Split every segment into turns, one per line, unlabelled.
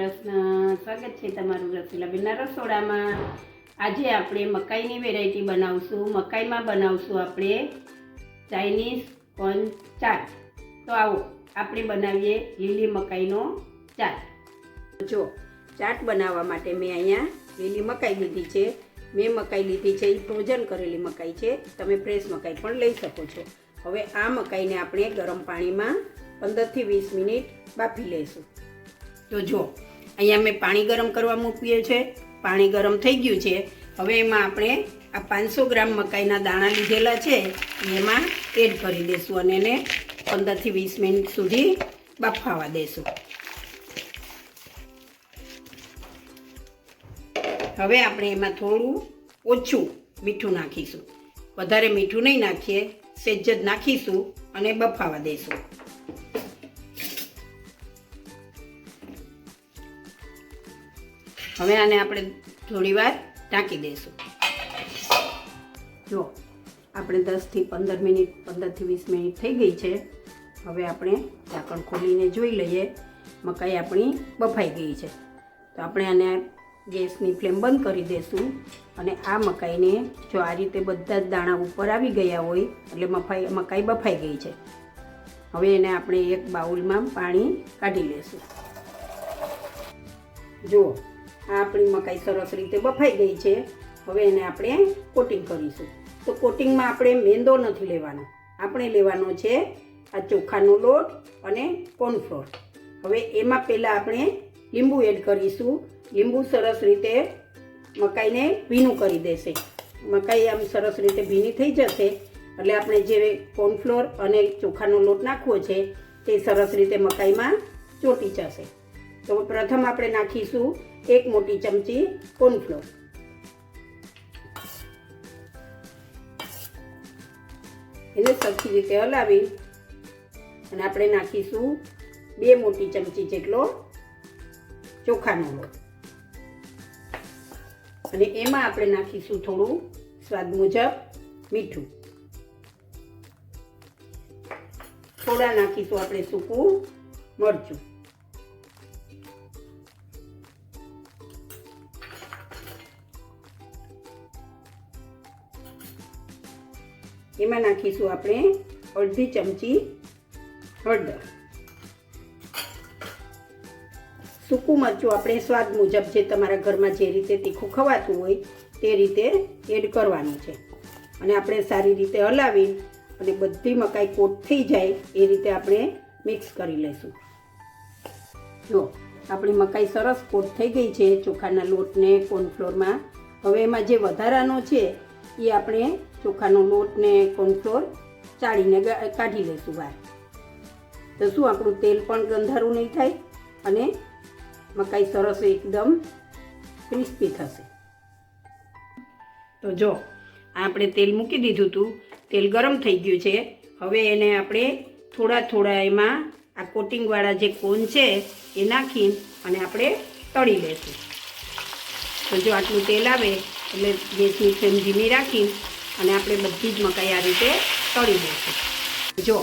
કૃષ્ણ. સ્વાગત છે તમારું રસીલાબેનના રસોડામાં. આજે આપણે મકાઈની વેરાયટી બનાવશું. મકાઈમાં બનાવશું આપણે ચાઇનીઝ કોર્ન ચાટ. તો આવો આપણે બનાવીએ લીલી મકાઈનો ચાટ. જો ચાટ બનાવવા માટે મેં અહીંયા લીલી મકાઈ લીધી છે. મેં મકાઈ લીધી છે એ ફ્રોઝન કરેલી મકાઈ છે. તમે ફ્રેશ મકાઈ પણ લઈ શકો છો. હવે આ મકાઈને આપણે ગરમ પાણીમાં 15 થી 20 મિનિટ બાફી લઈશું. તો જો અહીંયા મેં પાણી ગરમ કરવા મૂક્યું છે. પાણી ગરમ થઈ ગયું છે. હવે એમાં આપણે આ 500 ગ્રામ મકાઈના દાણા લીધેલા છે એમાં એડ કરી દઈશું અને એને 15 થી 20 મિનિટ સુધી બાફાવા દઈશું. હવે આપણે એમાં થોડું ઓછું મીઠું નાખીશું. વધારે મીઠું નહીં નાખીએ, સહેજ જ નાખીશું અને બફાવા દઈશું. હવે આને આપણે થોડી વાર ઢાંકી દઈશું. જો આપણે 10 થી 15 મિનિટ 15 થી 20 મિનિટ થઈ ગઈ છે. હવે આપણે ઢાંકણ ખોલીને જોઈ લઈએ. મકાઈ આપણી બફાઈ ગઈ છે. તો આપણે આને ગેસની ફ્લેમ બંધ કરી દઈશું અને આ મકાઈને જો આ રીતે બધા જ દાણા ઉપર આવી ગયા હોય એટલે મકાઈ બફાઈ ગઈ છે. હવે એને આપણે એક બાઉલમાં પાણી કાઢી લઈશું. જુઓ આ આપણી મકાઈ સરસ રીતે બફાઈ ગઈ છે. હવે એને આપણે કોટિંગ કરીશું. તો કોટિંગમાં આપણે મેંદો નથી લેવાનો, આપણે લેવાનો છે આ ચોખાનો લોટ અને કોર્નફ્લોર. હવે એમાં પહેલાં આપણે લીંબુ એડ કરીશું. લીંબુ સરસ રીતે મકાઈને ભીનું કરી દેશે. મકાઈ આમ સરસ રીતે ભીની થઈ જશે એટલે આપણે જે કોર્નફ્લોર અને ચોખાનો લોટ નાખવો છે તે સરસ રીતે મકાઈમાં ચોંટી જશે. તો પ્રથમ આપણે નાખીશું 1 મોટી ચમચી કોર્નફ્લોર. એને સરખી રીતે હલાવી અને આપણે નાખીશું 2 મોટી ચમચી જેટલો ચોખાનો લોટ અને એમાં આપણે નાખીશું થોડું સ્વાદ મુજબ મીઠું. થોડા નાખીશું આપણે સૂકું મરચું. એમાં નાખીશું આપણે અડધી ચમચી હળદર. સૂકું મરચું આપણે સ્વાદ મુજબ જે તમારા ઘરમાં જે રીતે તીખું ખવાતું હોય તે રીતે એડ કરવાનું છે અને આપણે સારી રીતે હલાવી અને બધી મકાઈ કોટ થઈ જાય એ રીતે આપણે મિક્સ કરી લઈશું. જો આપણી મકાઈ સરસ કોટ થઈ ગઈ છે ચોખાના લોટને કોર્નફ્લોરમાં. હવે એમાં જે વધારાનો છે એ આપણે ચોખાનો લોટ ને કોર્નફ્લોર ચાળીને કાઢી લઈશું બહાર. તો શું આપણું તેલ પણ ગંધારું નહીં થાય અને મકાઈ સરસ એકદમ ક્રિસ્પી થશે. તો જો આપણે તેલ મૂકી દીધું હતું. તેલ ગરમ થઈ ગયું છે. હવે એને આપણે થોડા એમાં આ કોટિંગવાળા જે કોન છે એ નાખી અને આપણે તળી લઈશું. તો જો આટલું તેલ આવે એટલે ગેસની ફ્લેમ ધીમી રાખી અને આપણે બધી જ મકાઈ આ રીતે તળી લઈશું. જો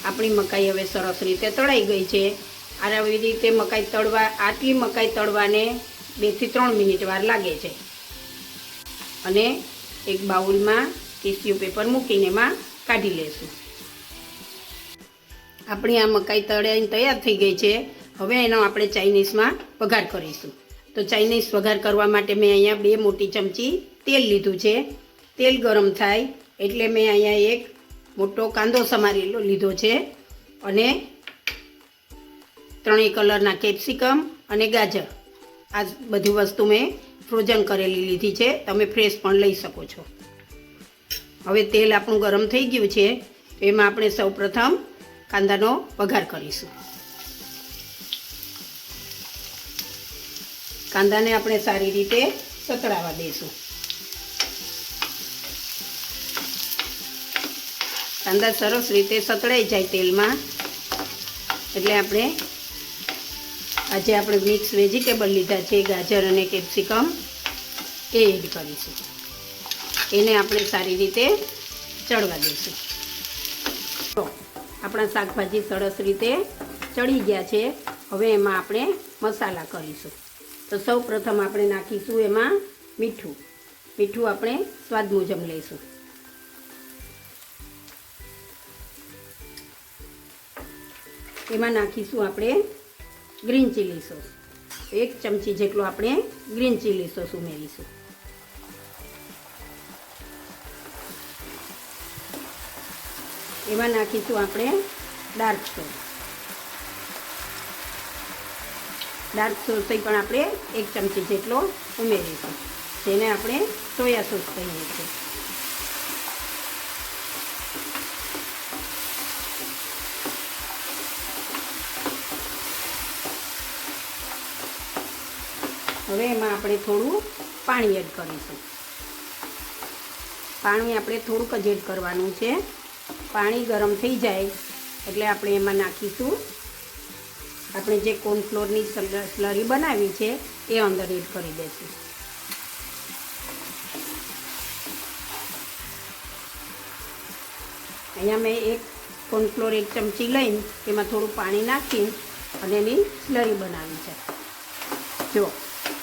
આપણી મકાઈ હવે સરસ રીતે તળાઈ ગઈ છે. આવી રીતે મકાઈ તળવા આટલી મકાઈ તળવાને 2 થી 3 મિનિટ વાર લાગે છે. અને એક બાઉલમાં ટીશ્યુ પેપર મૂકીને એમાં કાઢી લઈશું. આપણી આ મકાઈ તળાઈને તૈયાર થઈ ગઈ છે. હવે એનો આપણે ચાઇનીઝમાં વઘાર કરીશું. તો ચાઇનીઝ વઘાર કરવા માટે મેં અહીંયા 2 મોટી ચમચી તેલ લીધું છે. તેલ ગરમ થાય એટલે મેં અહીંયા એક મોટો કાંદો સમારેલો લીધો છે અને 3 કલરના કેપ્સિકમ અને ગાજર. આ બધી વસ્તુ મેં ફ્રોઝન કરેલી લીધી છે. તમે ફ્રેશ પણ લઈ શકો છો. હવે તેલ આપણું ગરમ થઈ ગયું છે. એમાં આપણે સૌપ્રથમ કાંદાનો વઘાર કરીશું. કાંદાને આપણે સારી રીતે સતળાવા દઈશું. કાંદા સરસ રીતે સતળાઈ જાય તેલમાં એટલે આપણે આજે આપણે મિક્સ વેજીટેબલ લીધા છે ગાજર અને કેપ્સિકમ એ એડ કરીશું. એને આપણે સારી રીતે ચડવા દઈશું. તો આપણા શાકભાજી સરસ રીતે ચડી ગયા છે. હવે એમાં આપણે મસાલા કરીશું. તો સૌ પ્રથમ આપણે નાખીશું એમાં મીઠું. મીઠું આપણે સ્વાદ મુજબ લઈશું. એમાં નાખીશું આપણે ગ્રીન ચીલી સોસ. 1 ચમચી જેટલો આપણે ગ્રીન ચીલી સોસ ઉમેરીશું. એમાં નાખીશું આપણે ડાર્ક સોસ. ડાર્ક સોસ પણ આપણે 1 ચમચી જેટલો ઉમેરીશું, જેને આપણે સોયા સોસ કહીએ છીએ. હવે એમાં આપણે થોડું પાણી એડ કરીશું. પાણી આપણે થોડુંક જ એડ કરવાનું છે. પાણી ગરમ થઈ જાય એટલે આપણે એમાં નાખીશું આપણે જે કોર્નફ્લોરની સ્લરી બનાવી છે એ અંદર એડ કરી દઈશું. અહીંયા મેં કોર્નફ્લોર 1 ચમચી લઈને એમાં થોડું પાણી નાખી અને એની સ્લરી બનાવી છે. જો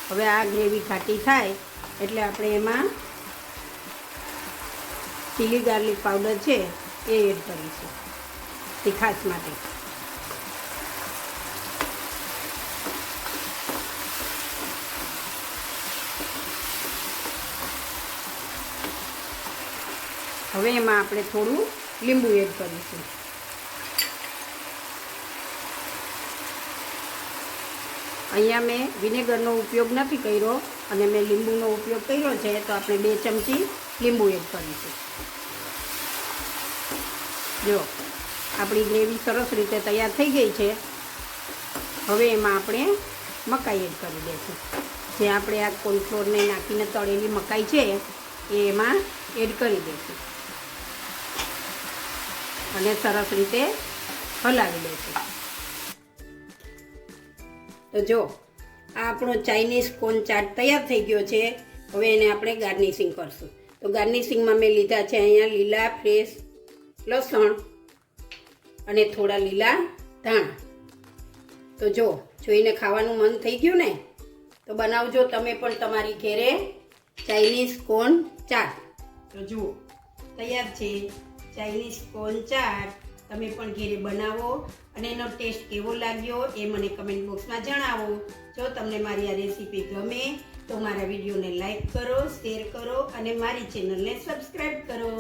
હવે આ ગ્રેવી ઘાટી થાય એટલે આપણે એમાં ચીલી ગાર્લિક પાવડર છે એ એડ કરીશું તીખાશ માટે. હવે એમાં આપણે થોડું લીંબુ એડ કરીશું. અહીંયા મેં વિનેગરનો ઉપયોગ નથી કર્યો અને મેં લીંબુનો ઉપયોગ કર્યો છે, તો આપણે 2 ચમચી લીંબુ એડ કરીશું. જો આપણી ગ્રેવી સરસ રીતે તૈયાર થઈ ગઈ છે. હવે એમાં આપણે મકાઈ એડ કરી દઈશું. જે આપણે આ કોર્નફ્લોરને નાખીને તળેલી મકાઈ છે એ એમાં એડ કરી દઈશું અને સરસ રીતે હલાવી દઈશું. તો જો આ આપણો ચાઇનીઝ કોર્ન ચાટ તૈયાર થઈ ગયો છે. હવે એને આપણે ગાર્નિશિંગ કરશું. તો ગાર્નિશિંગમાં મેં લીધા છે અહીંયા લીલા ફ્રેશ લસણ અને થોડા લીલા ધાણા. તો જો જોઈને ખાવાનું મન થઈ ગયું ને, તો બનાવજો તમે પણ તમારી ઘરે ચાઇનીઝ કોર્ન ચાટ. તો જુઓ તૈયાર છે ચાઇનીઝ કોર્ન ચાટ. તમે પણ ઘરે બનાવો અને એનો ટેસ્ટ કેવો લાગ્યો એ મને કમેન્ટ બોક્સમાં જણાવો. જો તમને મારી આ રેસીપી ગમે તો મારા વિડીયોને લાઈક કરો, શેર કરો અને મારી ચેનલને સબસ્ક્રાઈબ કરો.